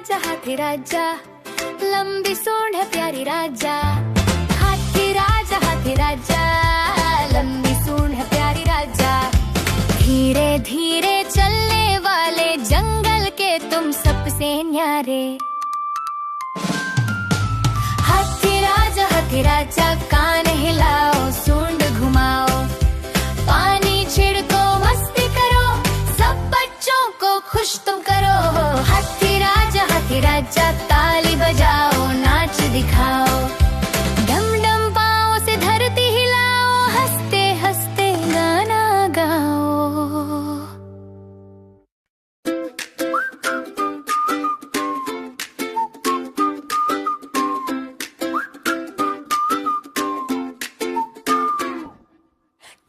हाथी राजा, लंबी सूंड है प्यारी राजा। हाथी राजा, लंबी सूंड है प्यारी राजा। धीरे धीरे चलने वाले जंगल के तुम सबसे न्यारे। हाथी राजा कान हिलाओ, सूंड घुमाओ, पानी छिड़को, मस्ती करो, सब बच्चों को खुश तुम करो। हाथी राजा ताली बजाओ, नाच दिखाओ, डम डम पाँव से धरती हिलाओ, हंसते हंसते गाना गाओ।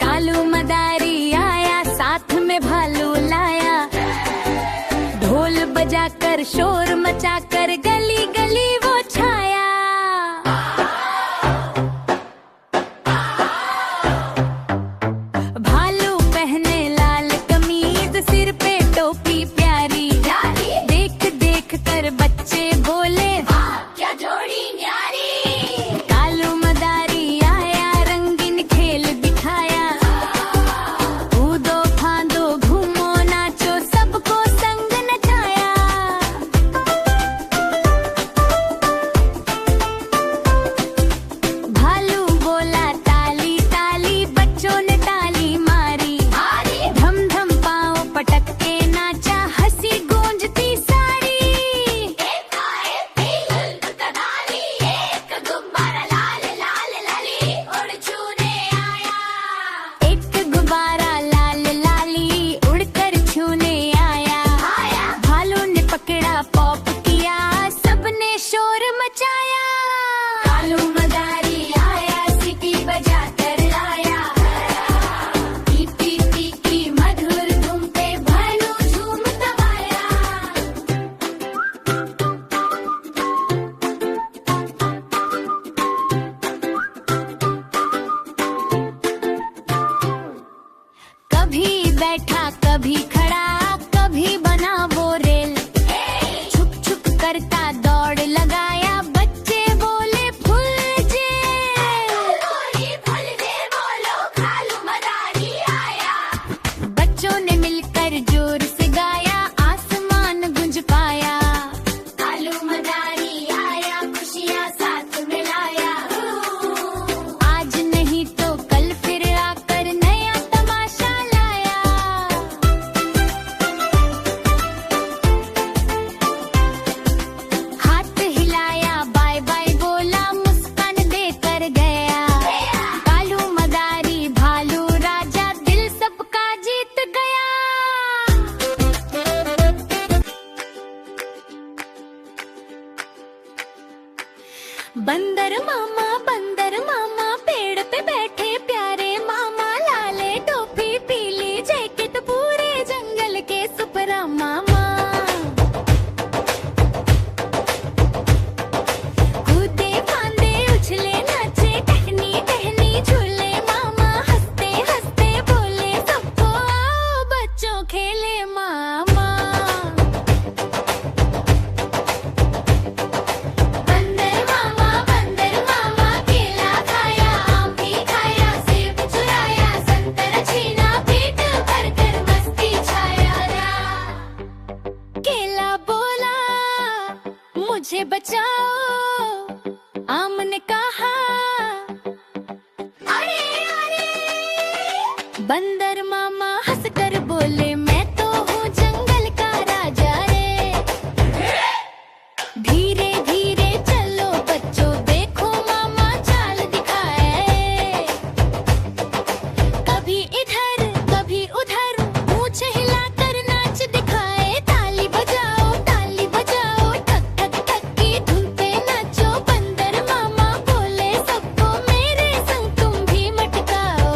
कालू मदारी आया, साथ में भालू लाया, ढोल बजाकर शोर मचाकर गली गली वो छाया। भालू पहने लाल कमीज, सिर पे टोपी प्यारी, देख देख कर बच्चे बोले वाह क्या जोड़ी न्यारी। कालू मदारी आया, रंगीन खेल दिखाया, कूदो फांदो घूमो नाचो, सबको संग नचाया। भालू बोला ताली ताली, बच्चों ने ताली मारी, धम धम पाँव पटक के नाचा, हंसी गूंजती सारी। एक गुब्बारा लाल लाल लाली उड़ छूने आया। एक गुब्बारा लाल लाली उड़कर छूने आया। भालू ने पकड़ा, पॉप किया, सबने शोर मचाया। कालू मदारी आया, सीटी बजा कर लाया, पीपी पीपी मधुर धुन पे भालू झूम दबाया। कभी बैठा कभी खड़ा, कभी बना वो रेल, छुक छुक करता दौड़ लगाया, बच्चे बोले फुल जेल। बोलो कालू मदारी आया। बच्चों ने मिलकर जोर से गाया, आसमान गुंज पाया। कालू मदारी आया, खुशियाँ साथ मिलाया, आज नहीं तो कल फिर आकर नया तमाशा लाया। हाथ हिलाया, बाय बाय बोला, मुस्कान देकर गया। कालू मदारी भालू राजा, दिल सबका जीत गया। बंदर मामा पेड़ पे बैठे प्यारे मामा, लाले टोपी पीली जैकेट, पूरे जंगल के सुपरा मामा। कूदे फांदे उछले नाचे, टहनी टहनी झूले मामा, हंसते हंसते बोले सबको आओ बच्चों खेले मामा। बंदर मामा केला खाया, आम भी खाया, सेब चुराया, संतरा छीना, पेट भर कर मस्ती छाया। केला बोला मुझे बचाओ, आम ने कहा अरे अरे। बंदर मामा हंसकर बोले मैं तो हूँ जंगल का राजा रे। धीरे धीरे चलो बच्चों, देखो मामा चाल दिखाए, कभी इधर कभी उधर, पूंछ हिलाकर नाच दिखाए। ताली बजाओ ठक ठक ठक की धुन पे नाचो, बंदर मामा बोले सबको मेरे संग तुम भी मटकाओ।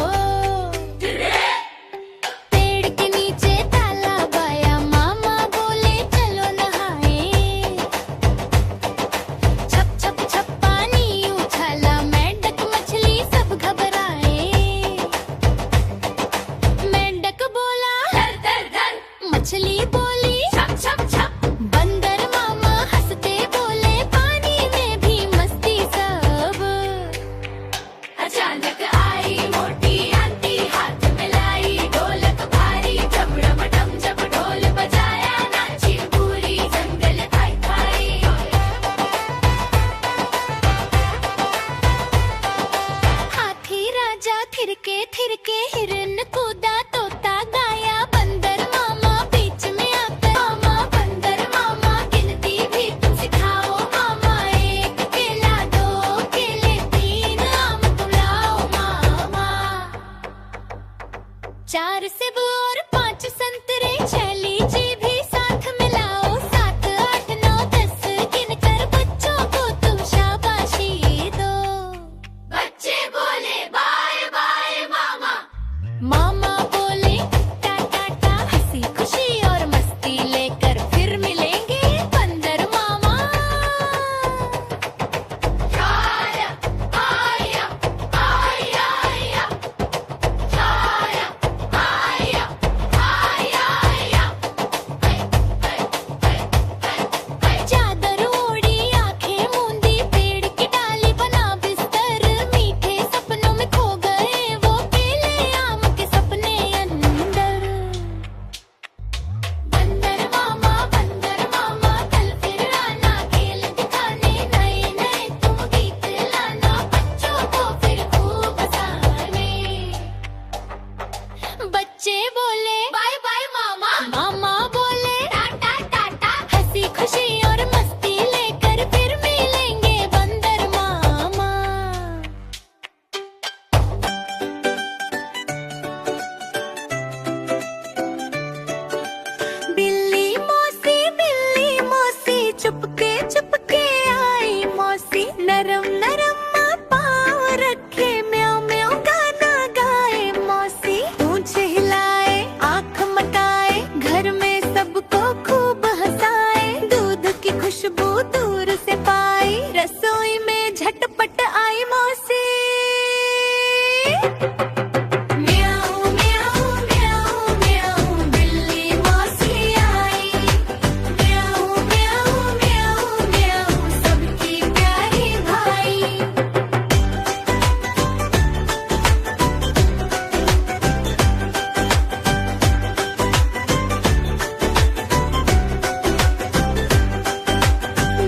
खुशबू दूर से पाई, रसोई में झटपट आई मौसी। म्याऊं म्याऊं म्याऊं म्याऊं बिल्ली मौसी आई। म्याऊं म्याऊं म्याऊं म्याऊं सबकी प्यारी भाई।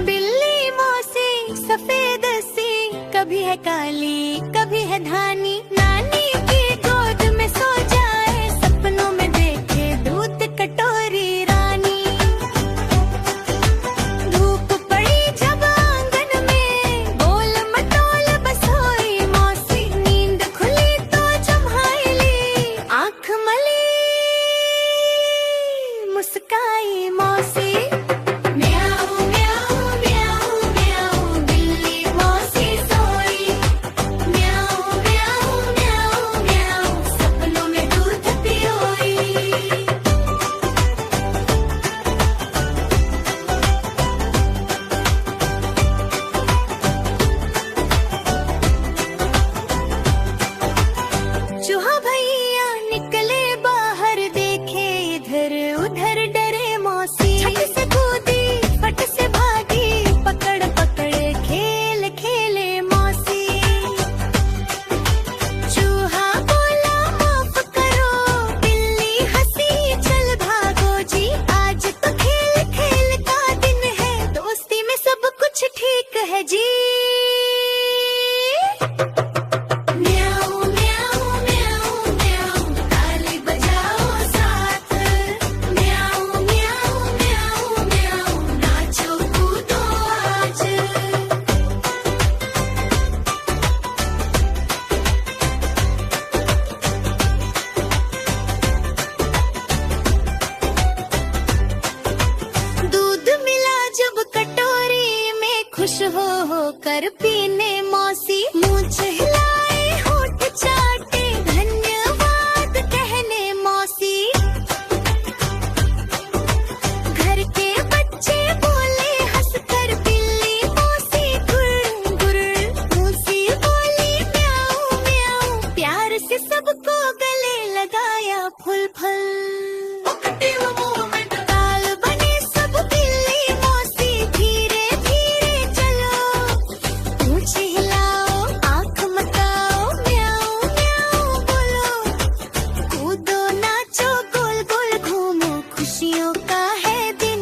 बिल्ली मौसी सफेद सी, कभी है काली कभी है धानी। नानी की गोद में सो जाए, सपनों में देखे दूध कटोरी रानी। धूप पड़ी जब आंगन में, गोल मटोल बस होई मौसी। नींद खुली तो जम्हाई ली, आंख मली मुस्काई मौसी। म्याऊं म्याऊं म्याऊं म्याऊं बिल्ली मौसी सोई। म्याऊं म्याऊं म्याऊं म्याऊं सपनों में दूध पियोई। चूहा भैया निकले बाहर, देखे इधर उधर डरे मौसी। छत से कूदी फट से भागी, पकड़ पकड़ खेल खेले मौसी। चूहा बोला माफ करो, बिल्ली हंसी चल भागो जी। आज तो खेल खेल का दिन है, दोस्ती में सब कुछ ठीक है जी। म्याऊं म्याऊं म्याऊं म्याऊं ताली बजाओ साथ। म्याऊं म्याऊं म्याऊं म्याऊं नाचो कूदो आज। दूध मिला जब कटोरी में, खुश हो कर पीने मौसी। मूंछ हिलाए होठ चाटे, धन्यवाद कहने मौसी। घर के बच्चे बोले हंसकर, बिल्ली मौसी गुर गुर। मौसी बोली म्याऊं म्याऊं, प्यार से सबको गले लगाया फुल फल। ताल बने सब बिल्ली मौसी, धीरे धीरे चलो। पूंछ हिलाओ आंख मताओ, म्याऊं म्याऊं बोलो। कूदो नाचो गोल गोल घूमो, खुशियों का है दिन।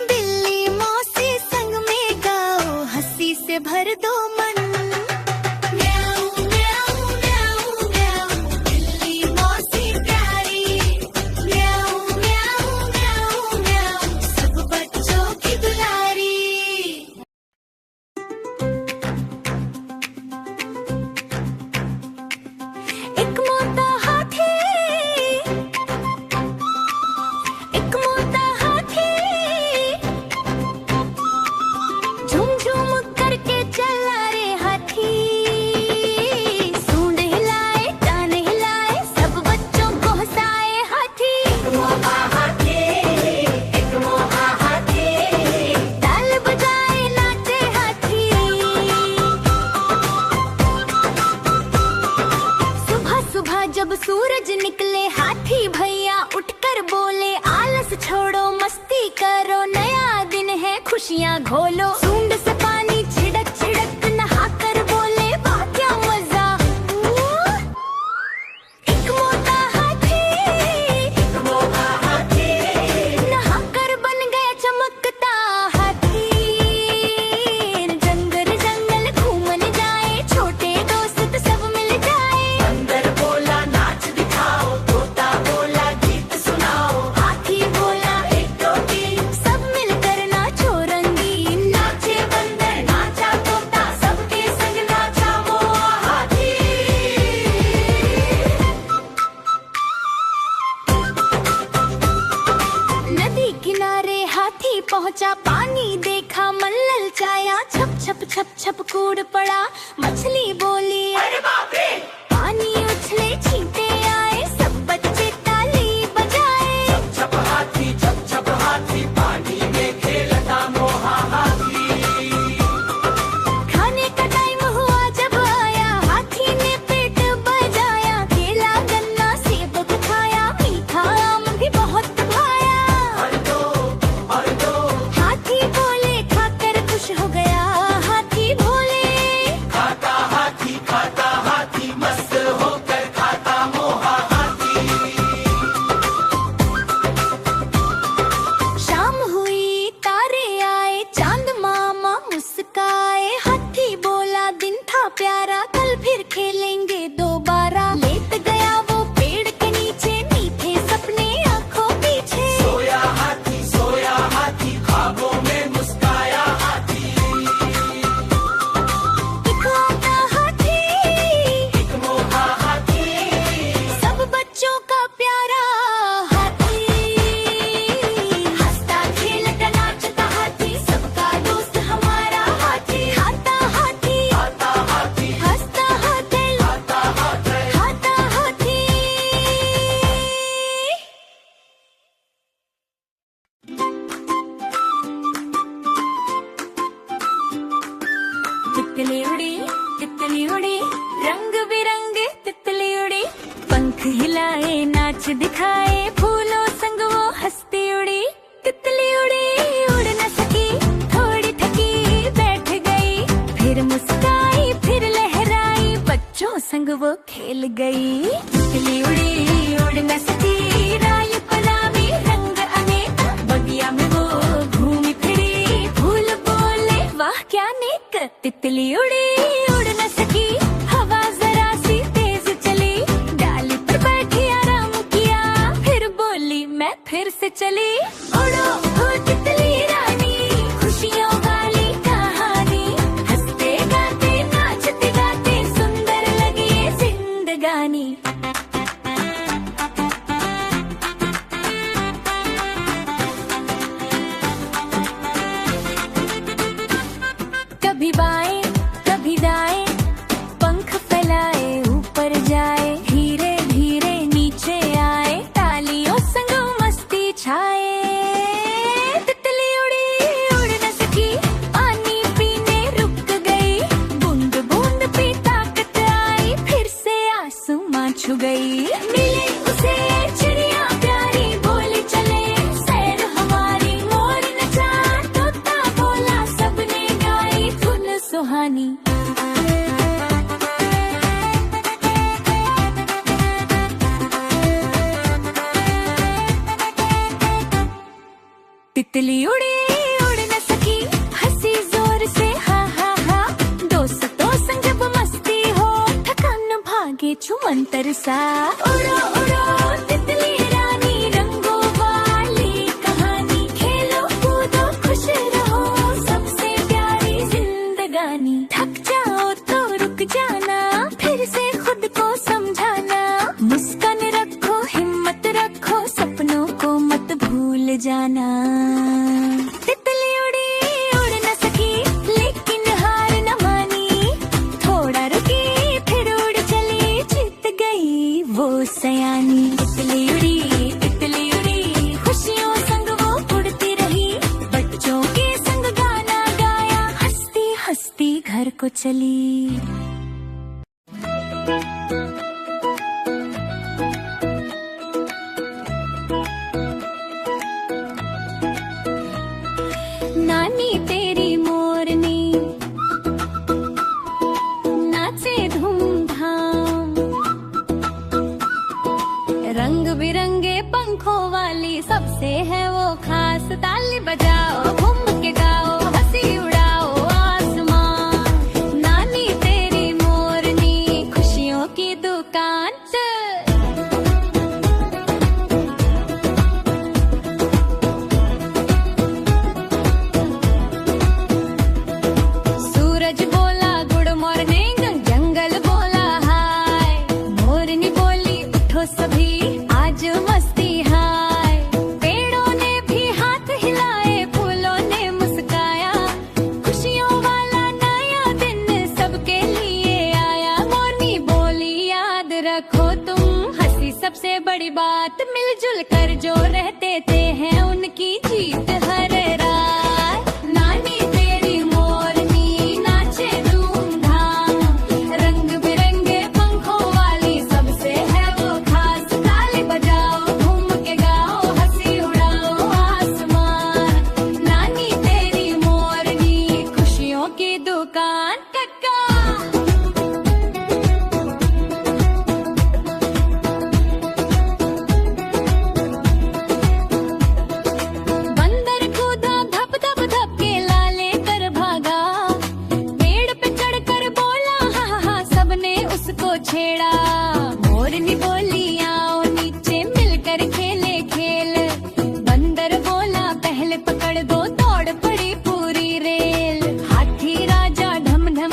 बिल्ली मौसी संग में गाओ, हंसी से भर दो मन। म्याऊं म्याऊं म्याऊं म्याऊं बिल्ली मौसी प्यारी। म्याऊं म्याऊं म्याऊं म्याऊं सब बच्चों की दुलारी। एक मोटा हाथी, एक मोटा हाथी, झूम झूम करके चला रे हाथी। सूंड हिलाए कान हिलाए, सब बच्चों को हंसाए हाथी। एक मोटा हाथी, ताल बजाए नाचे हाथी। सुबह सुबह जब सूरज निकले, हाथी भैया उठकर बोले, आलस छोड़ो मस्ती करो, नया दिन है खुशियाँ घोलो। सूंड से पानी छिड़क छिड़क नहाकर बोले, वाह क्या मजा। एक मोटा हाथी, नहाकर बन गया चमकता हाथी। जंगल जंगल घूमने जाए, छोटे दोस्त सब मिल जाए। बंदर बोला नाच दिखाओ, तोता बोला गीत सुनाओ। हाथी बोला एक दो तीन, सब मिलकर नाचो रंगीन। नाचे बंदर नाचा तोता, सबके संग नाचा वो हाथी। नदी किनारे हाथी पहुंचा, पानी देखा मन ललचाया। छप छप छप छप कूद पड़ा, मछली बोली अरे बाप रे। पानी उछले छींटे आए, सब बच्चे ताली बजाए। छप छप हाथी पानी में खेलता मोह नाच दिखाए, फूलों संग वो हंसती उड़ी। तितली उड़ी उड़ न सकी, थोड़ी थकी बैठ गई, फिर मुस्काई फिर लहराई, बच्चों संग वो खेल गई। तितली उड़ी उड़ न सकी, राय पलावी रंग अनेक, बगिया में वो घूमी फिरी, फूल बोले वाह क्या नेक। तितली उड़ी उड़ न सकी, हवा जरा सी तेज चली, डाली पर बैठी आराम किया, फिर बोली मैं फिर से चली। उड़ो ओ तितली रानी, खुशियों वाली कहानी, हंसते गाते नाचते गाते सुंदर लगी ये जिंदगानी। कभी बाएं कभी दाएं, पंख फैलाए ऊपर जाए, धीरे धीरे नीचे आए, तालियों संग मस्ती छाए। तितली उड़ी उड़ न सकी, पानी पीने रुक गई, बूंद बूंद पे ताकत आई, फिर से आसमां छू गई। मिले उसे चिड़िया प्यारी, बोली चले सैर हमारी, मोर नचा तोता बोला, सबने गाई धुन सुहानी। तितली उड़ी उड़ न सकी, हंसी जोर से हा हा हा, दोस्तों संग जब मस्ती हो, थकान भागे छुमंतर सा। उड़ो उड़ो तितली रानी, रंगों वाली कहानी, खेलो कूदो खुश रहो, सबसे प्यारी जिंदगानी। थक जाओ तो रुक जाना, फिर से खुद को समझाना, मुस्कान रखो हिम्मत रखो, सपनों को मत भूल जाना। तितली उड़ी उड़ न सकी, लेकिन हार न मानी, थोड़ा रुकी फिर उड़ चली, जीत गई वो सयानी। तितली उड़ी खुशियों संग वो उड़ती रही, बच्चों के संग गाना गाया, हंसती हंसती घर को चली। नानी तेरी मोरनी नाचे धूमधाम, रंग बिरंगे पंखों वाली सबसे है वो खास, ताली बजाओ घूम के गाओ, हंसी उड़ाओ आसमान। नानी तेरी मोरनी खुशियों की दुकान, सूरज बोला गुड मॉर्निंग, जंगल बोला हाय, मोरनी बोली उठो सभी आज मस्ती हाय, पेड़ों ने भी हाथ हिलाए, फूलों ने मुस्काया, खुशियों वाला नया दिन सबके लिए आया। मोरनी बोली याद रखो तुम, हंसी सबसे बड़ी बात, मिलजुल कर जो रहते थे हैं उनकी जीत हर रात। नानी तेरी मोरनी नाचे धूमधाम, रंग बिरंगे पंखों वाली सबसे है वो खास, ताली बजाओ घूम के गाओ, हंसी उड़ाओ आसमान। नानी तेरी मोरनी खुशियों की दुकान। कक्का बंदर कूदा धप धप धप के लाले कर भागा, पेड़ पे चढ़कर बोला हा हा हा, सबने उसको छेड़ा। मोरनी बोली आओ नीचे मिलकर खेले खेल, बंदर बोला पहले पकड़ दो, दौड़ पड़ी पूरी रेल, हाथी राजा ढम ढम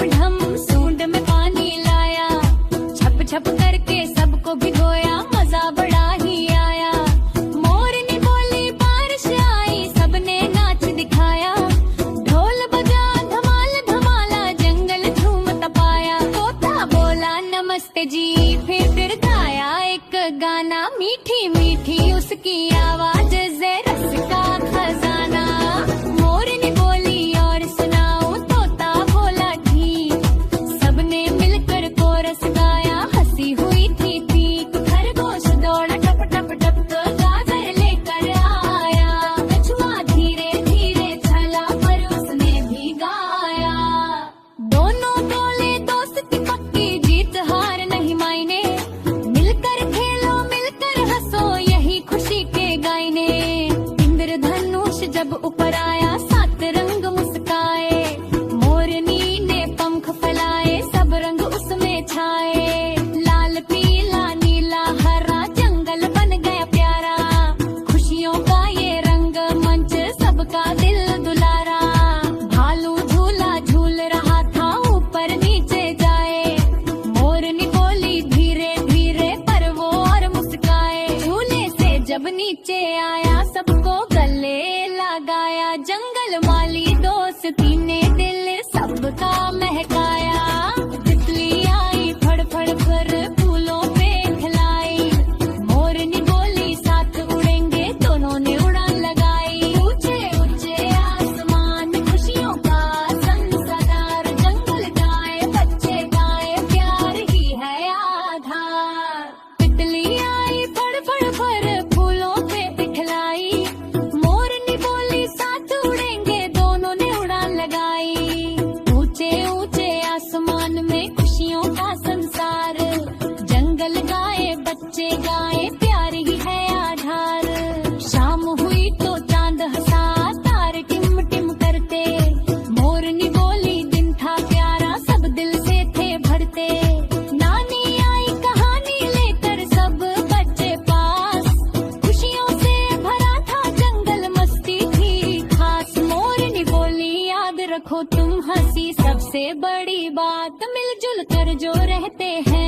जंगल माली दोस्ती ने दिल सबका महकाया। तितली आई फड़ फड़ कर फूलों पे खिलाई, मोरनी बोली साथ उड़ेंगे, दोनों ने उड़ान लगाई। ऊंचे ऊंचे आसमान खुशियों का संसार, जंगल गाए बच्चे गाए प्यार ही है आधार। तितली आई फड़ फड़ कर फूलों पे दिखलाई, मोरनी बोली साथ उड़ेंगे, दोनों ने उड़ान लगाई। ऊंचे ऊंचे आसमान में खुशियों का संसार, जंगल गाए बच्चे गाए प्यार ही है आधार। शाम हुई तो चांद हंसा, तारे टिम टिम करते, मोरनी बोली दिन था प्यारा, सब दिल से थे भरते। नानी आई कहानी लेकर सब बच्चे पास, खुशियों से भरा था जंगल, मस्ती थी खास। मोरनी बोली याद रखो तुम हंसी सबसे बड़ी बात, मिलजुल कर जो रहते हैं